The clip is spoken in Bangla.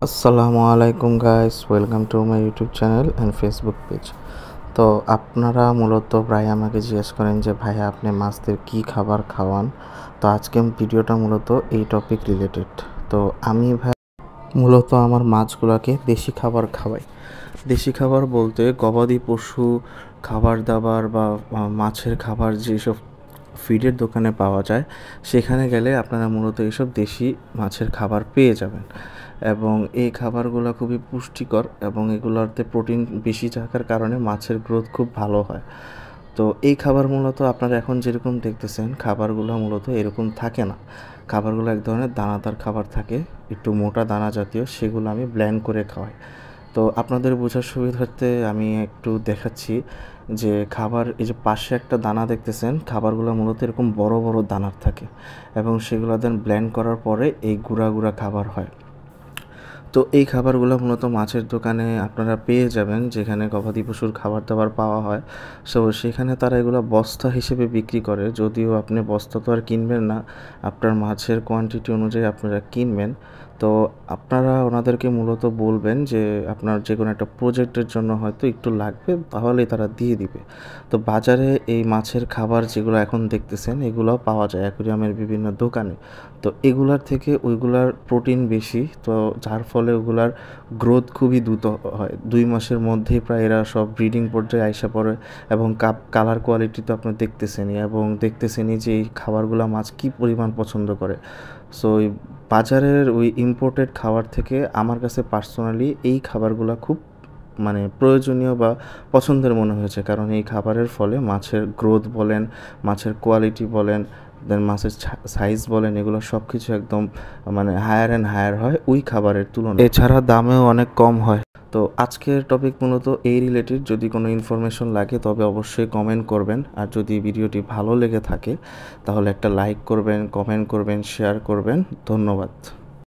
আসসালামু আলাইকুম guys, welcome to my YouTube channel and Facebook page. তো আপনারা মূলত প্রায় আমাকে জিজ্ঞেস করেন যে ভাইয়া আপনি মাছদের কী খাবার খাওয়ান। তো আজকে ভিডিওটা মূলত এই টপিক রিলেটেড। তো আমি মূলত আমার মাছগুলোকে দেশি খাবার খাওয়াই। দেশি খাবার বলতে গবাদি পশু খাবার দাবার বা মাছের খাবার যেসব ফিডের দোকানে পাওয়া যায় সেখানে গেলে আপনারা মূলত এইসব দেশি মাছের খাবার পেয়ে যাবেন। এবং এই খাবারগুলো খুবই পুষ্টিকর এবং এগুলোতে প্রোটিন বেশি থাকার কারণে মাছের গ্রোথ খুব ভালো হয়। তো এই খাবার মূলত আপনারা এখন যেরকম দেখতেছেন খাবারগুলো মূলত এরকম থাকে না। খাবারগুলো এক ধরনের দানাদার খাবার থাকে, একটু মোটা দানা জাতীয়, সেগুলো আমি ব্লেন্ড করে খাওয়াই। তো আপনাদের বোঝার সুবিধার্থে আমি একটু দেখাচ্ছি যে খাবার এই যে পাশে একটা দানা দেখতেছেন, খাবারগুলো মূলত এরকম বড় বড় দানার থাকে এবং সেগুলো দেন ব্লেন্ড করার পরে এই গুঁড়া গুঁড়া খাবার হয়। তো এই খাবারগুলো মূলত মাছের দোকানে আপনারা পেয়ে যাবেন, যেখানে গবাদি পশুর খাবার দাবার পাওয়া হয়। সো সেখানে তারা এগুলো বস্তা হিসেবে বিক্রি করে, যদিও আপনি বস্তা তো আর কিনবেন না, আপনার মাছের কোয়ান্টিটি অনুযায়ী আপনারা কিনবেন। তো আপনারা ওনাদেরকে মূলত বলবেন যে আপনার যে কোনো একটা প্রজেক্টের জন্য হয়তো একটু লাগবে, তাহলেই তারা দিয়ে দিবে। তো বাজারে এই মাছের খাবার যেগুলো এখন দেখতেছেন এগুলোও পাওয়া যায় অ্যাকুরিয়ামের বিভিন্ন দোকানে। তো এগুলার থেকে ওইগুলার প্রোটিন বেশি, তো যার ফলে ওগুলার গ্রোথ খুবই দ্রুত হয়। 2 মাসের মধ্যেই প্রায় এরা সব ব্রিডিং পর্যায়ে আইসা পড়ে এবং কালার কোয়ালিটি তো আপনি দেখতেছেনই, এবং দেখতেছেনই যে এই খাবারগুলো মাছ কী পরিমাণ পছন্দ করে। সো ওই বাজারের ওই ইম্পোর্টেড খাবার থেকে আমার কাছে পার্সোনালি এই খাবারগুলো খুব প্রয়োজনীয় বা পছন্দের মনে হয়েছে, কারণ এই খাবারের ফলে মাছের গ্রোথ বলেন, মাছের কোয়ালিটি বলেন, দেন মাছের সাইজ বলেন, এগুলো সব কিছু একদম হায়ার অ্যান্ড হায়ার হয় ওই খাবারের তুলনায়। এছাড়া দামেও অনেক কম হয়। তো আজকের টপিক মূলত এই রিলেটেড। যদি কোনো ইনফরমেশন লাগে তবে অবশ্যই কমেন্ট করবেন, আর যদি ভিডিওটি ভালো লেগে থাকে তাহলে একটা লাইক করবেন, কমেন্ট করবেন, শেয়ার করবেন। ধন্যবাদ।